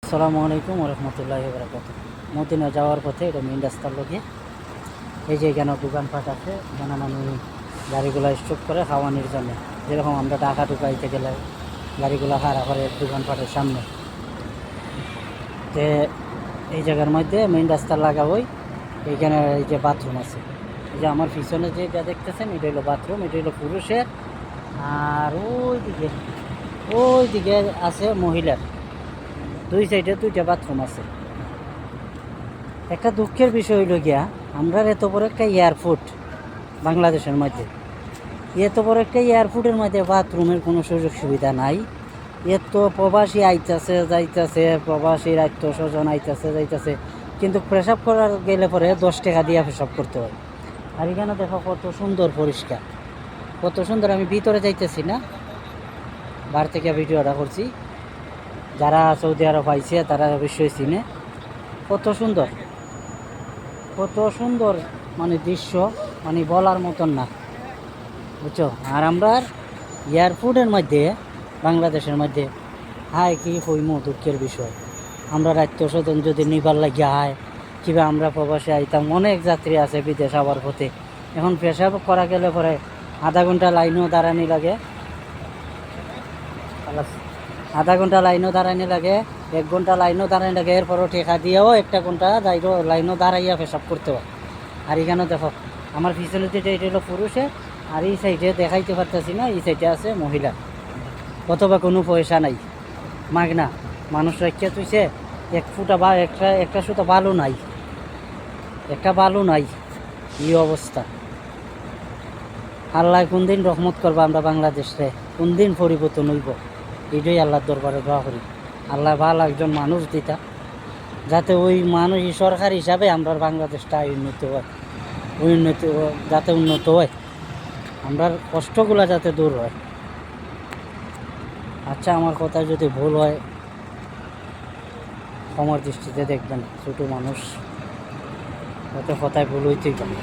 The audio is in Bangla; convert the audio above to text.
আসসালামু আলাইকুম রহমতুল্লাহি বারাকাতুহু। মদিনা যাওয়ার পথে এটা মেইন রাস্তার লগে এই যে এখানে দোকানপাট আছে, এখানে মানে গাড়িগুলো স্টপ করে খাওয়ানোর জন্য, যেরকম আমরা ঢাকা ঢুকাইতে গেলে গাড়িগুলো ভাড়া করে দোকানপাটের সামনে। যে এই জায়গার মধ্যে মেইন রাস্তা লাগাবই, এইখানে এই যে বাথরুম আছে, এই যে আমার পিছনে যেটা দেখতেছেন এটা হলো বাথরুম, এটা হলো পুরুষের, আর ওই দিকে আছে মহিলার। দুই সাইডে দুইটা বাথরুম আছে। একটা দুঃখের বিষয় হইল গিয়া, আমরা এত বড় একটা এয়ারপোর্ট বাংলাদেশের মধ্যে, এত বড় একটা এয়ারপোর্টের মধ্যে বাথরুমের কোনো সুযোগ সুবিধা নাই। এত প্রবাসী আইতাছে যাইতাছে, প্রবাসীর আত্মীয় স্বজন আইতাছে যাইতাছে, কিন্তু পেশাব করার গেলে পরে 10 টাকা দিয়ে পেশাব করতে হয়। আর এখানে দেখো কত সুন্দর পরিষ্কার, কত সুন্দর। আমি ভিতরে যাইতেছি না, বার থেকে ভিডিওটা করছি। যারা সৌদি আরব আইছে তারা অবশ্যই চিনে, কত সুন্দর, কত সুন্দর মানে দৃশ্য, মানে বলার মতন না, বুঝছো। আর আমরা এয়ারপোর্টের মধ্যে বাংলাদেশের মধ্যে হায় কি হইমো দুঃখের বিষয়। আমরা রাত্য স্বজন যদি নিবার লাগিয়া হায় কিবা, আমরা প্রবাসে আইতাম, অনেক যাত্রী আছে বিদেশ আবার পথে। এখন পেশাব করা গেলে পরে আধা ঘন্টা লাইনও দাঁড়ানি লাগে, আধা ঘন্টা লাইনও দাঁড়ানি লাগে, 1 ঘন্টা লাইনও দাঁড়ানি লাগে, এরপরও ঠেকা দিয়েও 1 ঘন্টা লাইনও দাঁড়াইয়া পেশাব করতে হয়। আর এখানে দেখো আমার পিছনে যেটা এটা হলো পুরুষে, আর এই সাইডে দেখাইতে পারতেছি না, এই সাইডে আছে মহিলা। অথবা কোনো পয়সা নাই, মাগনা মানুষ রাখিয়া তুইছে, 1 ফুটা বা একটা সুতা বালু নাই, একটা বালু নাই। এই অবস্থা। আল্লাহ কোন দিন রহমত করবা আমরা বাংলাদেশে, কোন দিন পরিবর্তন হইব, এটাই আল্লাহর দরবারে দোয়া করি। আল্লাহ ভালো একজন মানুষ দিতা, যাতে ওই মানুষ সরকার হিসাবে আমরা বাংলাদেশটা উন্নত হয়, যাতে উন্নত হয়, আমরা কষ্টগুলো যাতে দূর হয়। আচ্ছা, আমার কথা যদি ভুল হয় ক্ষমার দৃষ্টিতে দেখবেন, ছোটো মানুষ, যাতে কথায় ভুল হইতেই পারে।